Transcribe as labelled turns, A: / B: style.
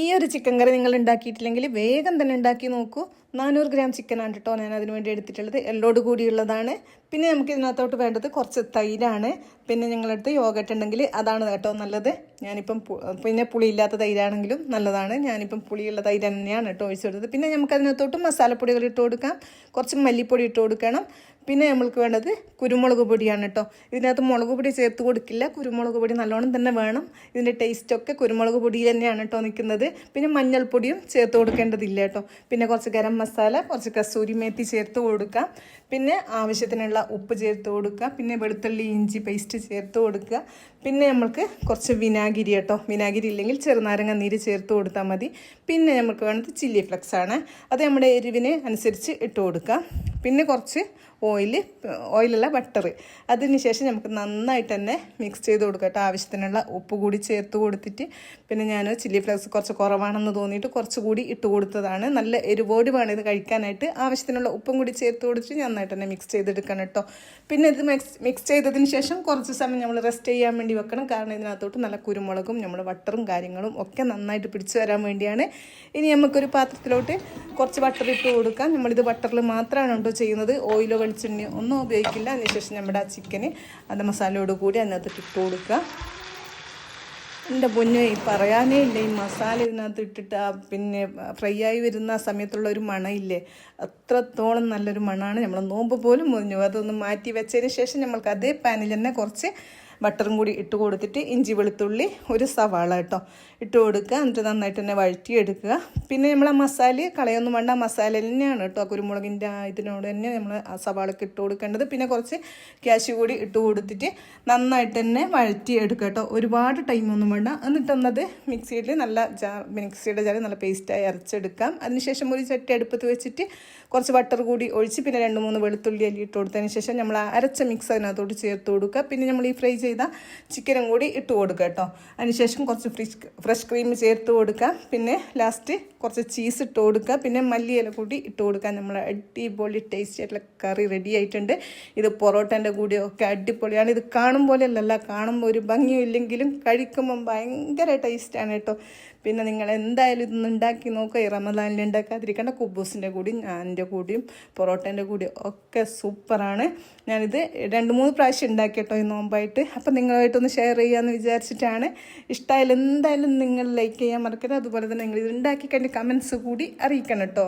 A: ഈ ഒരു ചിക്കൻ കറി നിങ്ങൾ ഉണ്ടാക്കിയിട്ടില്ലെങ്കിൽ വേഗം തന്നെ ഉണ്ടാക്കി നോക്കൂ. 400 ഗ്രാം ചിക്കനാണ് കേട്ടോ ഞാൻ അതിന് വേണ്ടി എടുത്തിട്ടുള്ളത്. എല്ലോട് കൂടിയുള്ളതാണ്. പിന്നെ നമുക്ക് ഇതിനകത്തോട്ട് വേണ്ടത് കുറച്ച് തൈരാണ്. പിന്നെ നിങ്ങളടുത്ത് യോഗട്ട് ഉണ്ടെങ്കിൽ അതാണ് കേട്ടോ നല്ലത്. ഞാനിപ്പം പിന്നെ പുളിയില്ലാത്ത തൈരാണെങ്കിലും നല്ലതാണ്. ഞാനിപ്പം പുളിയുള്ള തൈര് തന്നെയാണ് കേട്ടോ ഒഴിച്ചു കൊടുത്തത്. പിന്നെ നമുക്ക് അതിനകത്തോട്ട് മസാലപ്പൊടികൾ ഇട്ട് കൊടുക്കാം. കുറച്ച് മല്ലിപ്പൊടി ഇട്ട് കൊടുക്കണം. പിന്നെ നമ്മൾക്ക് വേണ്ടത് കുരുമുളക് പൊടിയാണ് കേട്ടോ. ഇതിനകത്ത് മുളക് പൊടി ചേർത്ത് കൊടുക്കില്ല. കുരുമുളക് പൊടി നല്ലോണം തന്നെ വേണം. ഇതിൻ്റെ ടേസ്റ്റൊക്കെ കുരുമുളക് പൊടിയിൽ തന്നെയാണ് കേട്ടോ നിൽക്കുന്നത്. പിന്നെ മഞ്ഞൾപ്പൊടിയും ചേർത്ത് കൊടുക്കേണ്ടതില്ല കേട്ടോ. പിന്നെ കുറച്ച് ഗരം മസാല, കുറച്ച് കസൂരി മേത്തി ചേർത്ത് കൊടുക്കുക. പിന്നെ ആവശ്യത്തിനുള്ള ഉപ്പ് ചേർത്ത് കൊടുക്കുക. പിന്നെ വെളുത്തുള്ളി ഇഞ്ചി പേസ്റ്റ് ചേർത്ത് കൊടുക്കുക. പിന്നെ നമ്മൾക്ക് കുറച്ച് വിനാഗിരി കേട്ടോ. വിനാഗിരി ഇല്ലെങ്കിൽ ചെറുനാരങ്ങ നീര് ചേർത്ത് കൊടുത്താൽ മതി. പിന്നെ നമുക്ക് വേണ്ടത് ചില്ലി ഫ്ലെക്സ് ആണ്. അത് നമ്മുടെ എരിവിന് അനുസരിച്ച് ഇട്ട് കൊടുക്കുക. പിന്നെ കുറച്ച് ഓയിലല്ല ബട്ടർ. അതിന് ശേഷം നമുക്ക് നന്നായിട്ട് തന്നെ മിക്സ് ചെയ്ത് കൊടുക്കാം കേട്ടോ. ആവശ്യത്തിനുള്ള ഉപ്പ് കൂടി ചേർത്ത് കൊടുത്തിട്ട് പിന്നെ ഞാൻ ചില്ലി ഫ്ലേക്സ് കുറച്ച് കുറവാണെന്ന് തോന്നിയിട്ട് കുറച്ചുകൂടി ഇട്ട് കൊടുത്തതാണ്. നല്ല എരിവോട് വേണം ഇത് കഴിക്കാനായിട്ട്. ആവശ്യത്തിനുള്ള ഉപ്പും കൂടി ചേർത്ത് കൊടുത്തിട്ട് നന്നായിട്ട് തന്നെ മിക്സ് ചെയ്തെടുക്കണം കേട്ടോ. പിന്നെ ഇത് മിക്സ് ചെയ്തതിന് ശേഷം കുറച്ച് സമയം നമ്മൾ റെസ്റ്റ് ചെയ്യാൻ വേണ്ടി വെക്കണം. കാരണം ഇതിനകത്തോട്ട് നല്ല കുരുമുളകും നമ്മുടെ ബട്ടറും കാര്യങ്ങളും ഒക്കെ നന്നായിട്ട് പിടിച്ചു വരാൻ വേണ്ടിയാണ്. ഇനി നമുക്കൊരു പാത്രത്തിലോട്ട് കുറച്ച് ബട്ടർ ഇട്ട് കൊടുക്കാം. നമ്മളിത് ബട്ടറിൽ മാത്രമാണ് കേട്ടോ ചെയ്യുന്നത്. ഓയിലോ വെളിച്ചെണ്ണയോ ഒന്നും ഉപയോഗിക്കില്ല. അതിനുശേഷം നമ്മുടെ ആ ചിക്കന് അത് മസാലയോട് കൂടി അതിനകത്ത് ഇട്ട് കൊടുക്കുക. എൻ്റെ പൊന്നു പറയാനേ ഇല്ല, ഈ മസാല ഇതിനകത്ത് ഇട്ടിട്ട് പിന്നെ ഫ്രൈ ആയി വരുന്ന സമയത്തുള്ള ഒരു മണമില്ലേ, അത്രത്തോളം നല്ലൊരു മണമാണ്. നമ്മൾ നോമ്പ് പോലും മുറിഞ്ഞു. അതൊന്ന് മാറ്റി വെച്ചതിന് ശേഷം നമ്മൾക്ക് അതേ പാനിൽ തന്നെ കുറച്ച് ബട്ടറും കൂടി ഇട്ട് കൊടുത്തിട്ട് ഇഞ്ചി വെളുത്തുള്ളി ഒരു സവാള കേട്ടോ ഇട്ട് കൊടുക്കുക. എന്നിട്ട് നന്നായിട്ട് തന്നെ വഴറ്റിയെടുക്കുക. പിന്നെ നമ്മൾ ആ മസാല കളയൊന്നും വേണ്ട, മസാല തന്നെയാണ് കേട്ടോ. കുരുമുളകിൻ്റെ ഇതിനോട് തന്നെ നമ്മൾ ആ സവാളക്ക് ഇട്ട് കൊടുക്കേണ്ടത്. പിന്നെ കുറച്ച് ക്യാഷ്യൂ കൂടി ഇട്ട് കൊടുത്തിട്ട് നന്നായിട്ട് തന്നെ വഴറ്റിയെടുക്കുക കേട്ടോ. ഒരുപാട് ടൈമൊന്നും വേണ്ട. എന്നിട്ടൊന്നത് മിക്സിയുടെ ജാറിൽ നല്ല പേസ്റ്റായി അരച്ചെടുക്കാം. അതിനുശേഷം ഒരു ചട്ടി അടുപ്പത്ത് വെച്ചിട്ട് കുറച്ച് ബട്ടർ കൂടി ഒഴിച്ച് പിന്നെ 2-3 വെളുത്തുള്ളി അല്ലി ഇട്ട് കൊടുത്തതിന് ശേഷം നമ്മൾ അരച്ച മിക്സ് അതിനകത്തോട്ട് ചേർത്ത് കൊടുക്കുക. പിന്നെ നമ്മൾ ഈ ഫ്രൈ ചെയ്ത ചിക്കനും കൂടി ഇട്ട് കൊടുക്കുക കേട്ടോ. അതിനുശേഷം കുറച്ച് ഫ്രഷ് ക്രീം ചേർത്ത് കൊടുക്കുക. പിന്നെ ലാസ്റ്റ് കുറച്ച് ചീസ് ഇട്ട് കൊടുക്കുക. പിന്നെ മല്ലിയില കൂടി ഇട്ട് കൊടുക്കുക. നമ്മൾ അടിപൊളി ടേസ്റ്റി ആയിട്ടുള്ള കറി റെഡി ആയിട്ടുണ്ട്. ഇത് പൊറോട്ടൻ്റെ കൂടിയൊക്കെ അടിപൊളിയാണ്. ഇത് കാണുമ്പോഴല്ല, കാണുമ്പോൾ ഒരു ഭംഗിയും ഇല്ലെങ്കിലും കഴിക്കുമ്പം ഭയങ്കര ടേസ്റ്റാണ് കേട്ടോ. പിന്നെ നിങ്ങൾ എന്തായാലും ഇതൊന്ന് ഉണ്ടാക്കി നോക്കുക. ഈ റമദാനിൽ ഉണ്ടാക്കാതിരിക്കേണ്ട. കുബൂസിൻ്റെ കൂടിയും ഞാൻ്റെ കൂടിയും പൊറോട്ടേൻ്റെ കൂടിയും ഒക്കെ സൂപ്പറാണ്. ഞാനിത് 2-3 പ്രാവശ്യം ഉണ്ടാക്കി കേട്ടോ ഈ നോമ്പായിട്ട്. അപ്പം നിങ്ങളുമായിട്ടൊന്ന് ഷെയർ ചെയ്യാമെന്ന് വിചാരിച്ചിട്ടാണ്. ഇഷ്ടമായാലും എന്തായാലും നിങ്ങൾ ലൈക്ക് ചെയ്യാൻ മറക്കരുത്. അതുപോലെ തന്നെ നിങ്ങൾ ഇത് ഉണ്ടാക്കി കഴിഞ്ഞ് കമൻസ് കൂടി അറിയിക്കണം കേട്ടോ.